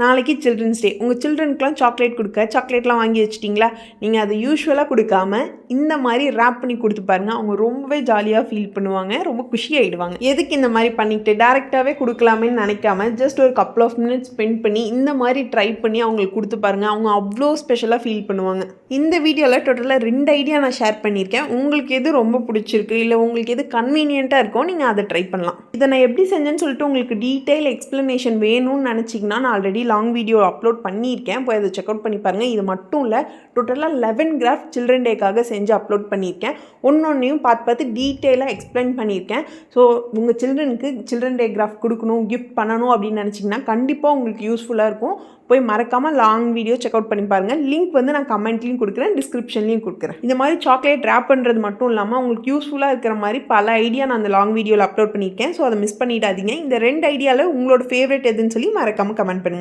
நாளைக்கு children's day. உங்கள் சில்ட்ரனுக்குலாம் chocolate கொடுக்க சாக்லேட்லாம் வாங்கி வச்சிட்டிங்களா? நீங்கள் அதை யூஸ்வலாக கொடுக்காம இந்த மாதிரி ரேப் பண்ணி கொடுத்து பாருங்கள். அவங்க ரொம்பவே ஜாலியாக ஃபீல் பண்ணுவாங்க, ரொம்ப குஷியாகிடுவாங்க. எதுக்கு இந்த மாதிரி பண்ணிக்கிட்டு டேரெக்டாகவே கொடுக்கலாமேன்னு நினைக்காம ஜஸ்ட் ஒரு கப்புள் ஆஃப் மினிட்ஸ் ஸ்பெண்ட் பண்ணி இந்த மாதிரி ட்ரை பண்ணி அவங்களுக்கு கொடுத்து பாருங்கள். அவங்க அவ்வளோ ஸ்பெஷலாக ஃபீல் பண்ணுவாங்க. இந்த வீடியோவில் டோட்டலாக 2 ஐடியா நான் ஷேர் பண்ணியிருக்கேன். உங்களுக்கு எது ரொம்ப பிடிச்சிருக்கு இல்லை உங்களுக்கு எது கன்வீனியண்ட்டாக இருக்கோ நீங்கள் அதை ட்ரை பண்ணலாம். இதை நான் எப்படி செஞ்சேன்னு சொல்லிட்டு உங்களுக்கு டீட்டெயில் எக்ஸ்ப்ளனேஷன் வேணும்னு நினச்சிங்கன்னா நான் ஆல்ரெடி லாங் வீடியோ அப்லோட் பண்ணியிருக்கேன். போய் அதை செக் அவுட் பண்ணி பாருங்கள். இது மட்டும் இல்லை, டோட்டலாக 11 கிராஃப்ட் சில்ட்ரன் டேக்காக செஞ்சு அப்லோட் பண்ணியிருக்கேன். ஒன்னொன்னையும் பார்த்து டீட்டெயிலாக எக்ஸ்பிளைன் பண்ணியிருக்கேன். ஸோ உங்கள் சில்ட்ரனுக்கு சில்ட்ரன் டே கிராஃப்ட் கொடுக்கணும், கிஃப்ட் பண்ணணும் அப்படின்னு நினச்சிங்கன்னா கண்டிப்பாக உங்களுக்கு யூஸ்ஃபுல்லாக இருக்கும். போய் மறக்காமல் லாங் வீடியோ செக் அவுட் பண்ணி பாருங்கள். லிங்க் நான் கமெண்ட்லையும் கொடுக்குறேன், டிஸ்கிரிப்ஷன்லையும் கொடுக்குறேன். இந்த மாதிரி சாக்லேட் ரேப் பண்ணுறது மட்டும் இல்லாமல் உங்களுக்கு யூஸ்ஃபுல்லாக இருக்கிற மாதிரி பல ஐடியா நான் அந்த லாங் வீடியோவில் அப்லோட் பண்ணியிருக்கேன். ஸோ அதை மிஸ் பண்ணிடாதீங்க. இந்த 2 ஐடியாவில் உங்களோட ஃபேவரட் எதுன்னு சொல்லி மறக்காமல் கமெண்ட் பண்ணுங்கள்.